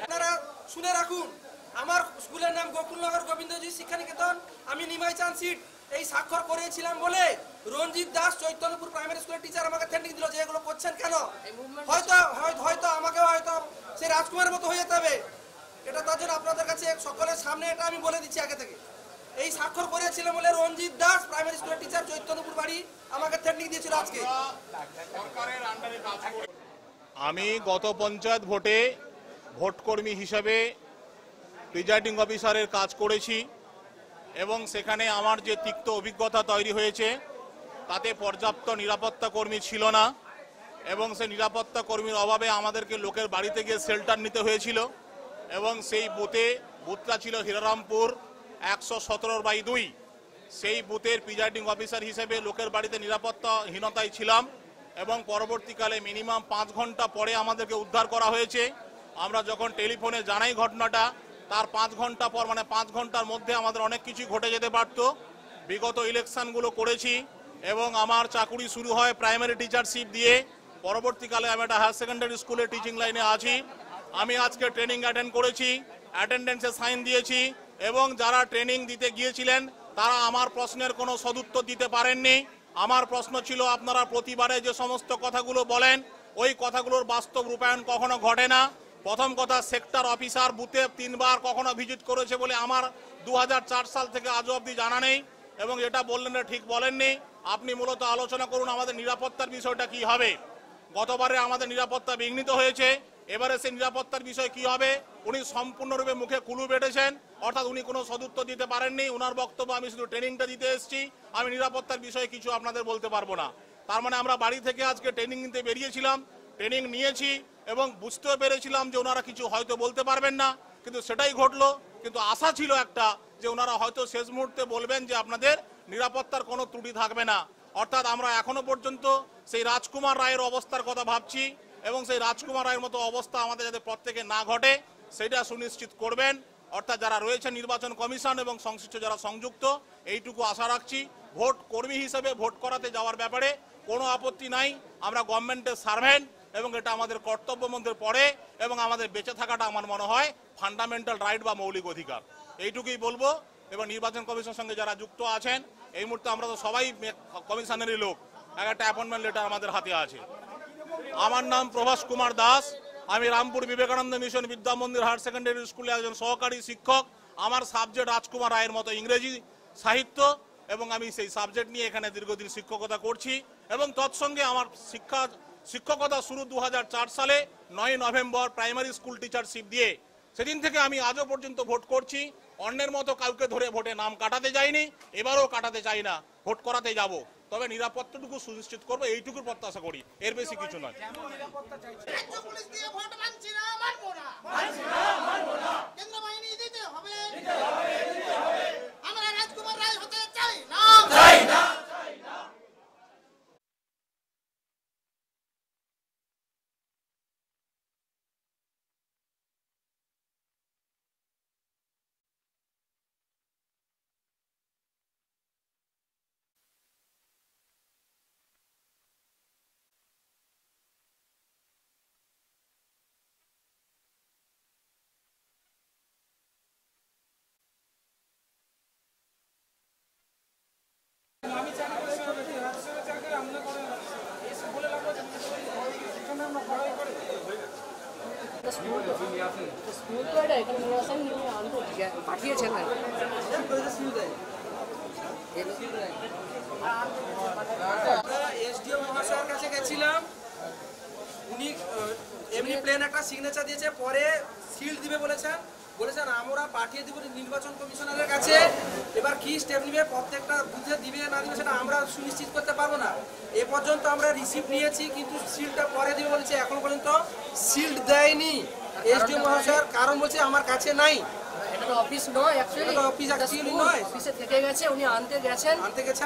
আপনারা শুনে রাখুন, আমার স্কুলের নাম গোকুলনগর গোবিন্দজি শিক্ষা নিকেতন। আমি নিমাই চাঁদ সিট এই স্বাক্ষর করেছিলাম বলে রঞ্জিত দাস চৈতন্যপুর প্রাইমারি স্কুলের টিচার আমাকে থ্রেটিং দিল যে এগুলো করছেন কেন। হয়তো আমাকে হয়তো সেই রাজকুমারের মতো হয়ে যেতে হবে। এটা তার জন্য আপনাদের কাছে সকলের সামনে এটা আমি বলে দিচ্ছি আগে থেকে। এই স্বাক্ষর করেছিলাম বলে রঞ্জিত দাস প্রাইমারি স্কুলের টিচার চৈতন্যপুর বাড়ি আমাকে থ্রেটিং দিয়েছিল আজকে। আমি গত পঞ্চায়েত ভোটে ভোটকর্মী হিসেবে প্রিজাইডিং অফিসারের কাজ করেছি এবং সেখানে আমার যে তিক্ত অভিজ্ঞতা তৈরি হয়েছে তাতে পর্যাপ্ত নিরাপত্তা কর্মী ছিল না এবং সেই নিরাপত্তা কর্মীর অভাবে আমাদেরকে লোকের বাড়িতে গিয়ে শেল্টার নিতে হয়েছিল এবং সেই বুথটা ছিল হিরারামপুর 117/2। সেই বুথের প্রিজাইডিং অফিসার হিসেবে লোকের বাড়িতে নিরাপত্তাহীনতায় ছিলাম এবং পরবর্তীকালে মিনিমাম 5 ঘন্টা পরে আমাদেরকে উদ্ধার করা হয়েছে। আমরা যখন টেলিফোনে জানাই ঘটনাটা তার 5 ঘন্টা পর মানে 5 ঘন্টার মধ্যে আমাদের অনেক কিছু ঘটে যেতে পারত। বিগত ইলেকশনগুলো করেছি এবং আমার চাকুরি শুরু হয় প্রাইমারি টিচারশিপ দিয়ে। পরবর্তীকালে আমি একটা হায়ার সেকেন্ডারি স্কুলে টিচিং লাইনে আছি। আমি আজকে ট্রেনিং অ্যাটেন্ড করেছি, অ্যাটেন্ডেন্সে সাইন দিয়েছি এবং যারা ট্রেনিং দিতে গিয়েছিলেন তারা আমার প্রশ্নের কোনো সদুত্তর দিতে পারেননি। আমার প্রশ্ন ছিল আপনারা প্রতিবারে যে সমস্ত কথাগুলো বলেন ওই কথাগুলোর বাস্তব রূপায়ণ কখনো ঘটে না। প্রথম কথা, সেক্টর অফিসার বুথে 3 বার কখনো ভিজিট করেছে বলে আমার 2004 সাল থেকে আজ অবধি জানা নেই এবং এটা বললেন ঠিক বলেননি। আপনি মূলত আলোচনা করুন আমাদের নিরাপত্তার বিষয়টা কি হবে। গতবারে আমাদের নিরাপত্তা বিঘ্নিত হয়েছে, এবারে সেই নিরাপত্তার বিষয় কি হবে। উনি সম্পূর্ণরূপে মুখে কুলু বেটেছেন, অর্থাৎ উনি কোনো সদুত্তর দিতে পারেননি। ওনার বক্তব্য আমি শুধু ট্রেনিংটা দিতে এসেছি, আমি নিরাপত্তার বিষয়ে কিছু আপনাদের বলতে পারবো না। তার মানে আমরা বাড়ি থেকে আজকে ট্রেনিং নিতে বেরিয়েছিলাম, ট্রেনিং নিয়েছি এবং বুঝতেও পেরেছিলাম যে ওনারা কিছু হয়তো বলতে পারবেন না, কিন্তু সেটাই ঘটলো। কিন্তু আশা ছিল একটা যে ওনারা হয়তো শেষ মুহূর্তে বলবেন যে আপনাদের নিরাপত্তার কোনো ত্রুটি থাকবে না। অর্থাৎ আমরা এখনো পর্যন্ত সেই রাজকুমার রায়ের অবস্থার কথা ভাবছি এবং সেই রাজকুমার রায়ের মতো অবস্থা আমাদের যাতে প্রত্যেকে না ঘটে সেটা সুনিশ্চিত করবেন। অর্থাৎ যারা রয়েছে নির্বাচন কমিশন এবং সংশ্লিষ্ট যারা সংযুক্ত, এইটুকু আশা রাখছি। ভোট কর্মী হিসেবে ভোট করাতে যাওয়ার ব্যাপারে কোনো আপত্তি নাই। আমরা গভর্নমেন্টের সার্ভেন্ট এবং এটা আমাদের কর্তব্যের মধ্যে পড়ে এবং আমাদের বেঁচে থাকাটা আমার মনে হয় ফান্ডামেন্টাল রাইট বা মৌলিক অধিকার। এইটুকুই বলবো। এবং নির্বাচন কমিশনের সঙ্গে যারা যুক্ত আছেন, এই মুহূর্তে আমরা তো সবাই কমিশনেরই লোক, একটা অ্যাপয়েন্টমেন্ট লেটার আমাদের হাতে আছে। আমার নাম প্রভাস কুমার দাস, আমি রামপুর বিবেকানন্দ মিশন বিদ্যা মন্দির হায়ার সেকেন্ডারি স্কুলে একজন সহকারী শিক্ষক। আমার সাবজেক্ট রাজকুমার রায়ের মতো ইংরেজি সাহিত্য এবং আমি সেই সাবজেক্ট নিয়ে এখানে দীর্ঘদিন শিক্ষকতা করছি এবং তৎসঙ্গে আমার শিক্ষকতা শুরু 2004 সালে 9 নভেম্বর প্রাইমারি স্কুল টিচারশিপ দিয়ে। সেদিন থেকে আমি আজও পর্যন্ত ভোট করছি। অন্যের মতো কাউকে ধরে ভোটে নাম কাটাতে যাইনি, এবারও কাটাতে চাই না, ভোট করাতে যাব। তবে নিরাপত্তাটুকু সুনিশ্চিত করবো, এইটুকু প্রত্যাশা করি, এর বেশি কিছু নয়। পাঠিয়েছেন এসডিও মহাশয়ের কাছে গেছিলাম, উনি এমনি প্লেন একটা সিগনেচার দিয়েছে, পরে সিল দিবে বলেছেন আমরা পাঠিয়ে দিব নির্বাচন কমিশনারের কাছে। এবার কি স্টেপ নিবে, প্রত্যেকটা বুথে দিবে না দিবে সেটা আমরা সুনিশ্চিত করতে পারবো না। এ পর্যন্ত আমরা রিসিভ নিয়েছি কিন্তু সিলটা পরে দিবে বলেছে, এখন পর্যন্ত সিল দেয়নি এসডিও মহাশয়ের। কারণ বলছে আমার কাছে নাই। এটা তো অফিস নয়, অ্যাকচুয়ালি অফিস অ্যাকচুয়ালি নয়, অফিসে থেকে গেছে, উনি আনতে গেছেন,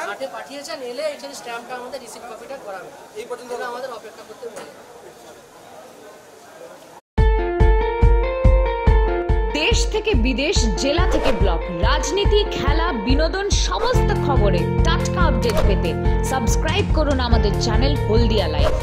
হাতে পাঠিয়েছেন, এলে এখানে স্ট্যাম্পটা আমাদের রিসিভ কপিটা করাবে। এই পর্যন্ত আমাদের অপেক্ষা করতে বলে। দেশ দেশ থেকে বিদেশ, জেলা থেকে ব্লক, রাজনীতি, খেলা, বিনোদন সমস্ত খবরে টাটকা আপডেট পেতে সাবস্ক্রাইব করুন আমাদের চ্যানেল হলদিয়া লাইভ।